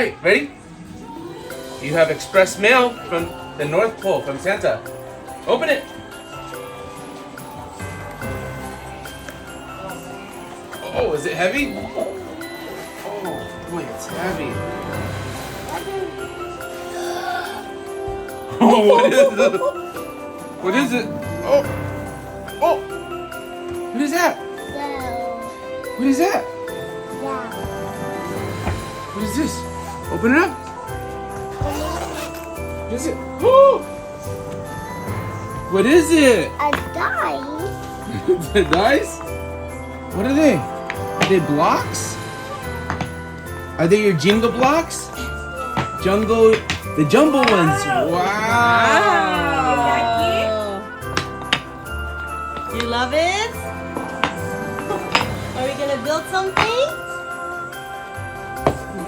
right, ready? You have express mail from the North Pole from Santa. Open it. Oh, is it heavy? Oh, boy, it's heavy. Oh, what is it? What is it? Oh, oh, what is that? What is that? What is this? Open it up. What is it? Oh! What is it? A dice. The dice? What are they? Are they blocks? Are they your Jenga blocks? The jumbo ones. Wow. Do you love it? Are we gonna build something?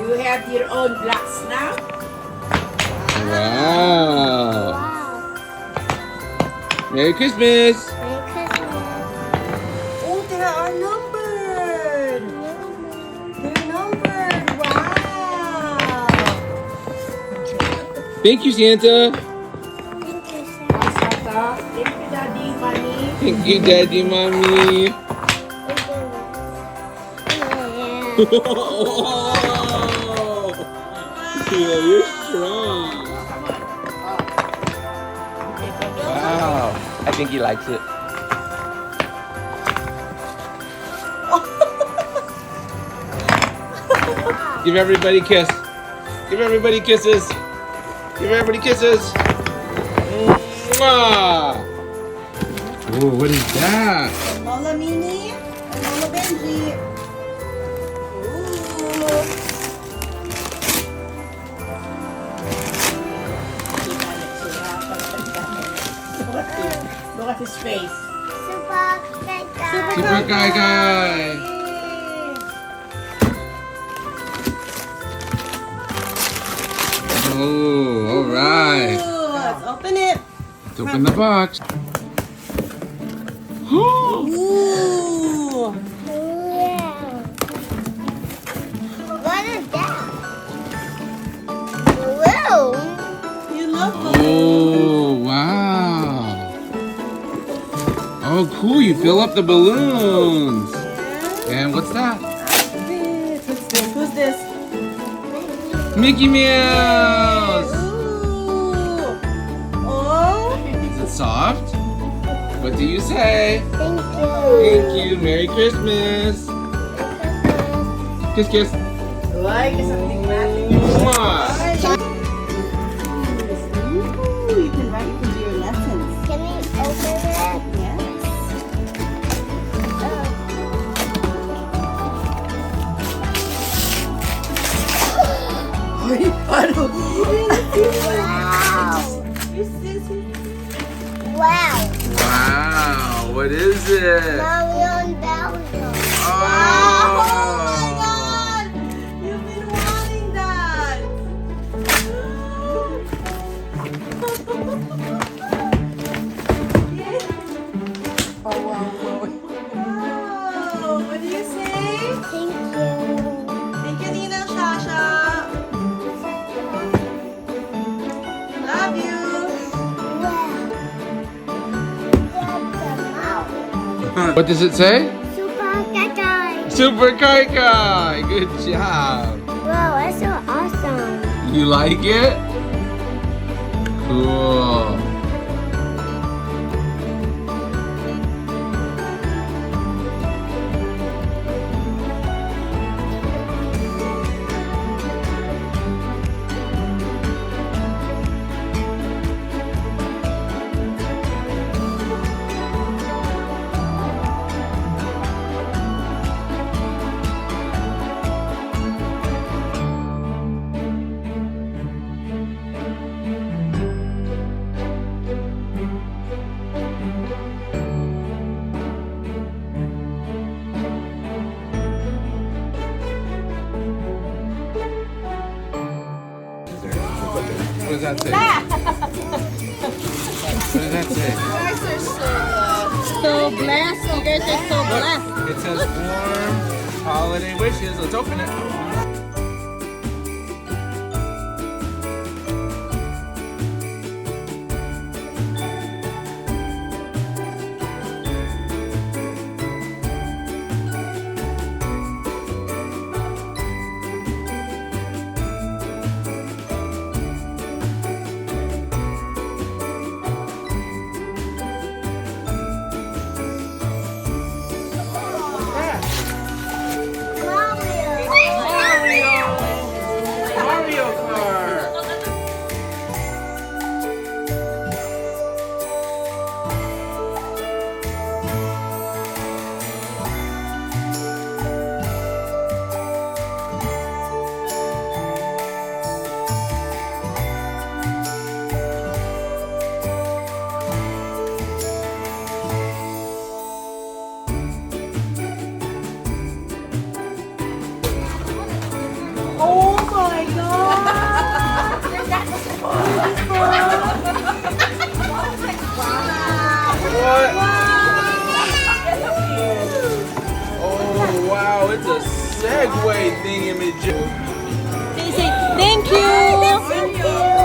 You have your own blocks now? Wow. Merry Christmas. Merry Christmas. Oh, they are numbered. They're numbered. Wow. Thank you, Santa. Thank you, Santa. Thank you, Daddy, Mommy. Thank you, Daddy, Mommy. Yeah, you're strong. Wow. I think he likes it. Give everybody a kiss. Give everybody kisses. Give everybody kisses. Mwah. Oh, what is that? Lola Mini and Lola Benji. Ooh. Look at his face. Super Kaka. Super Kai Kai. Oh, all right. Ooh, let's open it. Let's open the box. Ooh. Yeah. What is that? Balloon. You love balloons. Oh, wow. Oh, cool. You fill up the balloons. And what's that? Who's this? Who's this? Mickey Mouse. Ooh. Oh. Is it soft? What do you say? Thank you. Thank you. Merry Christmas. Kiss, kiss. Like something magic. Mwah. Ooh, you can write to your lessons. Can we open it? Yes. Wow. Wow. Wow. What is it? Marion Belgium. Oh my God! You've been wanting that. Wow! What do you say? Thank you. Thank you, Ninang Shasha. Love you. What does it say? Super Kaka. Super Kai Kai. Good job. Wow, that's so awesome. You like it? Cool. What does that say? What does that say? So blessed. You guys are so blessed. It says warm holiday wishes. Let's open it. It's a Segway thingamajig. Say, thank you. Thank you.